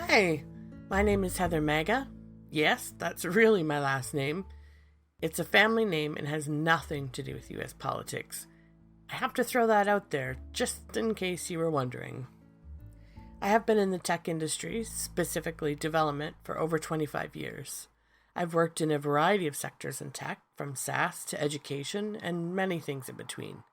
Hi, my name is Heather Maga. Yes, that's really my last name. It's a family name and has nothing to do with U.S. politics. I have to throw that out there, just in case you were wondering. I have been in the tech industry, specifically development, for over 25 years. I've worked in a variety of sectors in tech, from SaaS to education, and many things in between.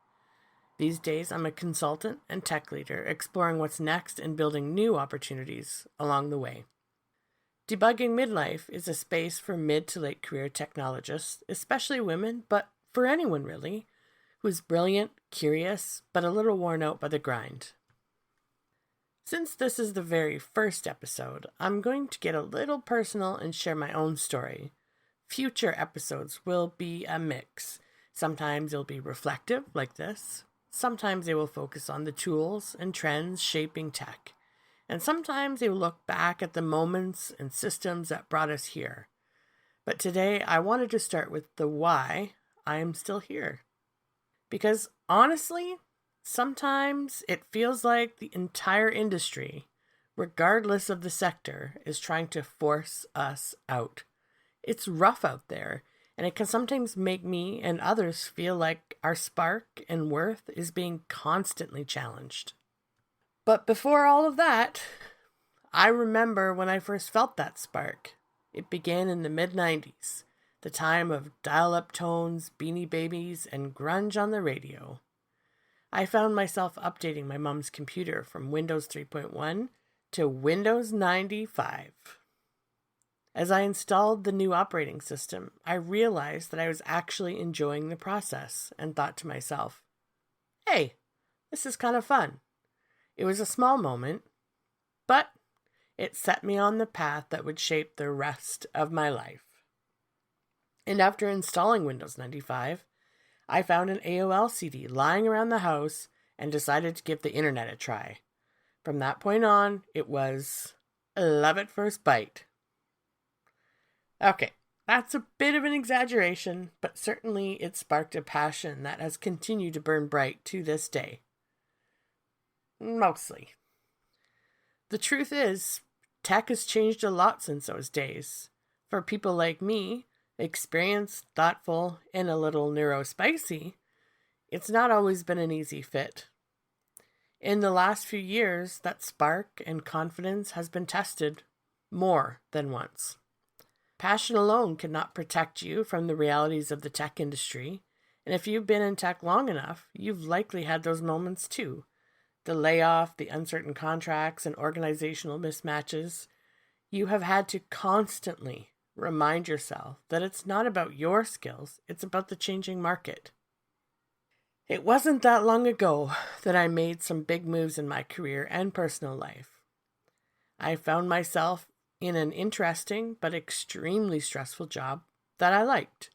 These days, I'm a consultant and tech leader, exploring what's next and building new opportunities along the way. Debugging Midlife is a space for mid to late career technologists, especially women, but for anyone really, who is brilliant, curious, but a little worn out by the grind. Since this is the very first episode, I'm going to get a little personal and share my own story. Future episodes will be a mix. Sometimes it'll be reflective, like this. Sometimes they will focus on the tools and trends shaping tech. And sometimes they will look back at the moments and systems that brought us here. But today I wanted to start with the why I am still here. Because honestly, sometimes it feels like the entire industry, regardless of the sector, is trying to force us out. It's rough out there, and it can sometimes make me and others feel like our spark and worth is being constantly challenged. But before all of that, I remember when I first felt that spark. It began in the mid-90s, the time of dial-up tones, Beanie Babies, and grunge on the radio. I found myself updating my mom's computer from Windows 3.1 to Windows 95. As I installed the new operating system, I realized that I was actually enjoying the process and thought to myself, hey, this is kind of fun. It was a small moment, but it set me on the path that would shape the rest of my life. And after installing Windows 95, I found an AOL CD lying around the house and decided to give the internet a try. From that point on, it was love at first bite. Okay, that's a bit of an exaggeration, but certainly it sparked a passion that has continued to burn bright to this day. Mostly. The truth is, tech has changed a lot since those days. For people like me, experienced, thoughtful, and a little neurospicy, it's not always been an easy fit. In the last few years, that spark and confidence has been tested more than once. Passion alone cannot protect you from the realities of the tech industry, and if you've been in tech long enough, you've likely had those moments too. The layoff, the uncertain contracts, and organizational mismatches. You have had to constantly remind yourself that it's not about your skills, it's about the changing market. It wasn't that long ago that I made some big moves in my career and personal life. I found myself in an interesting but extremely stressful job that I liked.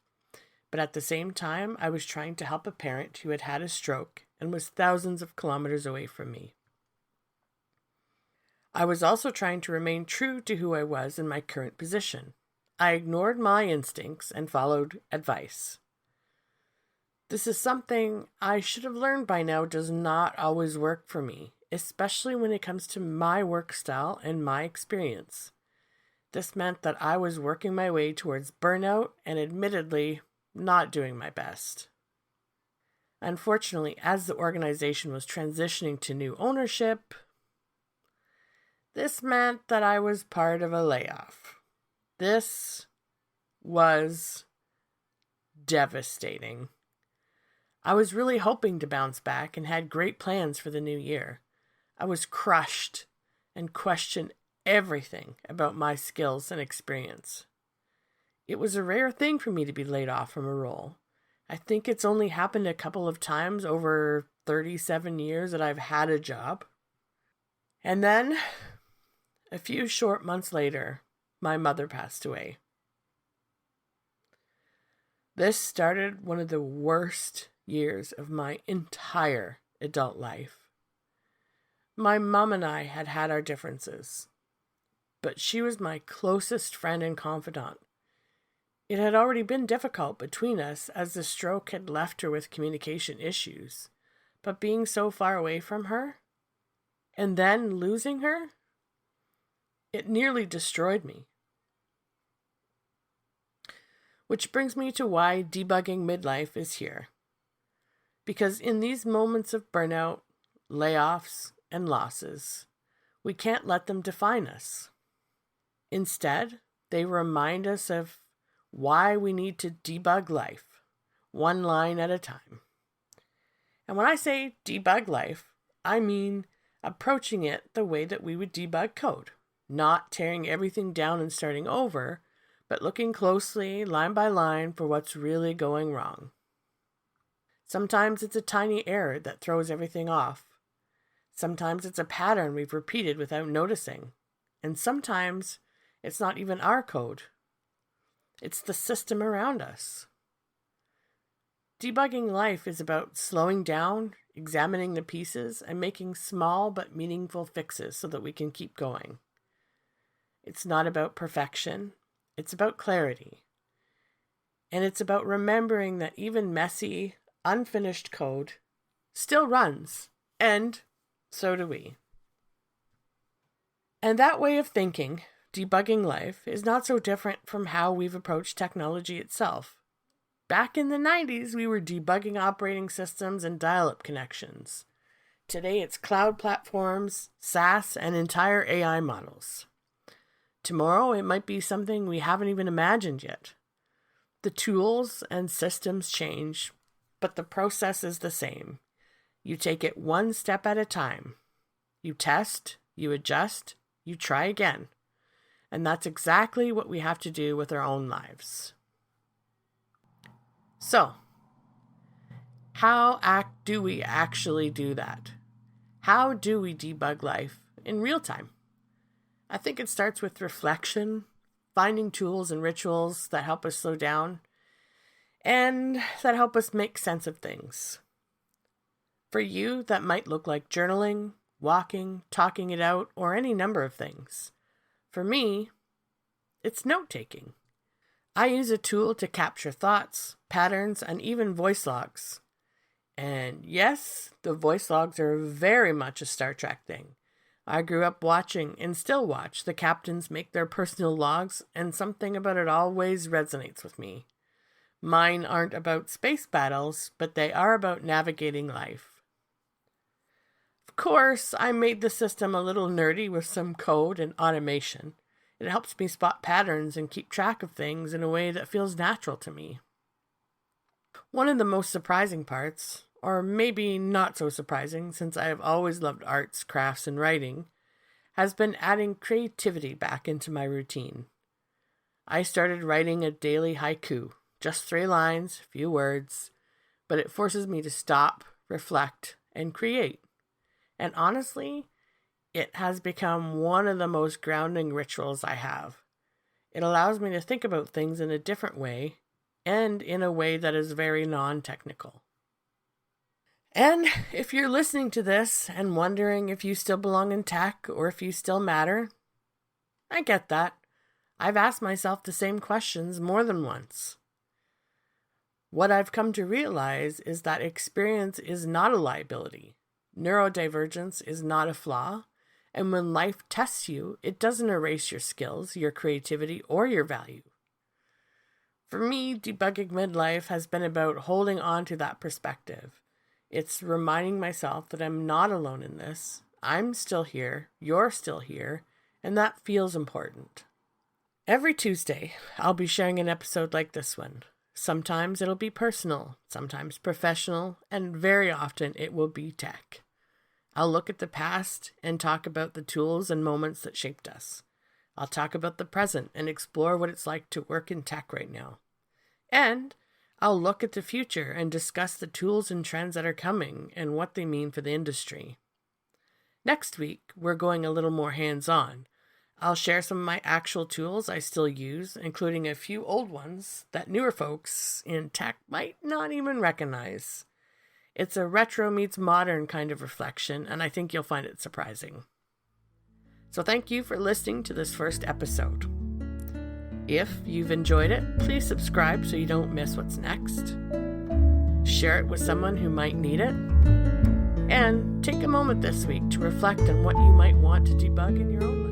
But at the same time, I was trying to help a parent who had had a stroke and was thousands of kilometers away from me. I was also trying to remain true to who I was in my current position. I ignored my instincts and followed advice. This is something I should have learned by now does not always work for me, especially when it comes to my work style and my experience. This meant that I was working my way towards burnout and admittedly not doing my best. Unfortunately, as the organization was transitioning to new ownership, this meant that I was part of a layoff. This was devastating. I was really hoping to bounce back and had great plans for the new year. I was crushed and questioned everything about my skills and experience. It was a rare thing for me to be laid off from a role. I think it's only happened a couple of times over 37 years that I've had a job. And then, a few short months later, my mother passed away. This started one of the worst years of my entire adult life. My mom and I had had our differences, but she was my closest friend and confidant. It had already been difficult between us as the stroke had left her with communication issues, but being so far away from her, and then losing her, It nearly destroyed me. Which brings me to why Debugging Midlife is here. Because in these moments of burnout, layoffs, and losses, we can't let them define us. Instead, they remind us of why we need to debug life, one line at a time. And when I say debug life, I mean approaching it the way that we would debug code, not tearing everything down and starting over, but looking closely, line by line, for what's really going wrong. Sometimes it's a tiny error that throws everything off. Sometimes it's a pattern we've repeated without noticing. And sometimes it's not even our code. It's the system around us. Debugging life is about slowing down, examining the pieces, and making small but meaningful fixes so that we can keep going. It's not about perfection. It's about clarity. And it's about remembering that even messy, unfinished code still runs, and so do we. And that way of thinking, debugging life, is not so different from how we've approached technology itself. Back in the 90s, we were debugging operating systems and dial-up connections. Today, it's cloud platforms, SaaS, and entire AI models. Tomorrow, it might be something we haven't even imagined yet. The tools and systems change, but the process is the same. You take it one step at a time. You test, you adjust, you try again. And that's exactly what we have to do with our own lives. So, how do we actually do that? How do we debug life in real time? I think it starts with reflection, finding tools and rituals that help us slow down, and that help us make sense of things. For you, that might look like journaling, walking, talking it out, or any number of things. For me, it's note-taking. I use a tool to capture thoughts, patterns, and even voice logs. And yes, the voice logs are very much a Star Trek thing. I grew up watching and still watch the captains make their personal logs, and something about it always resonates with me. Mine aren't about space battles, but they are about navigating life. Of course, I made the system a little nerdy with some code and automation. It helps me spot patterns and keep track of things in a way that feels natural to me. One of the most surprising parts, or maybe not so surprising since I have always loved arts, crafts, and writing, has been adding creativity back into my routine. I started writing a daily haiku, just 3 lines, few words, but it forces me to stop, reflect, and create. And honestly, it has become one of the most grounding rituals I have. It allows me to think about things in a different way, and in a way that is very non-technical. And if you're listening to this and wondering if you still belong in tech or if you still matter, I get that. I've asked myself the same questions more than once. What I've come to realize is that experience is not a liability. Neurodivergence is not a flaw. And when life tests you, it doesn't erase your skills, your creativity, or your value. For me, Debugging Midlife has been about holding on to that perspective. It's reminding myself that I'm not alone in this. I'm still here, you're still here, and that feels important. Every Tuesday, I'll be sharing an episode like this one. Sometimes it'll be personal, sometimes professional, and very often it will be tech. I'll look at the past and talk about the tools and moments that shaped us. I'll talk about the present and explore what it's like to work in tech right now. And I'll look at the future and discuss the tools and trends that are coming and what they mean for the industry. Next week, we're going a little more hands-on. I'll share some of my actual tools I still use, including a few old ones that newer folks in tech might not even recognize. It's a retro meets modern kind of reflection, and I think you'll find it surprising. So thank you for listening to this first episode. If you've enjoyed it, please subscribe so you don't miss what's next. Share it with someone who might need it. And take a moment this week to reflect on what you might want to debug in your own life.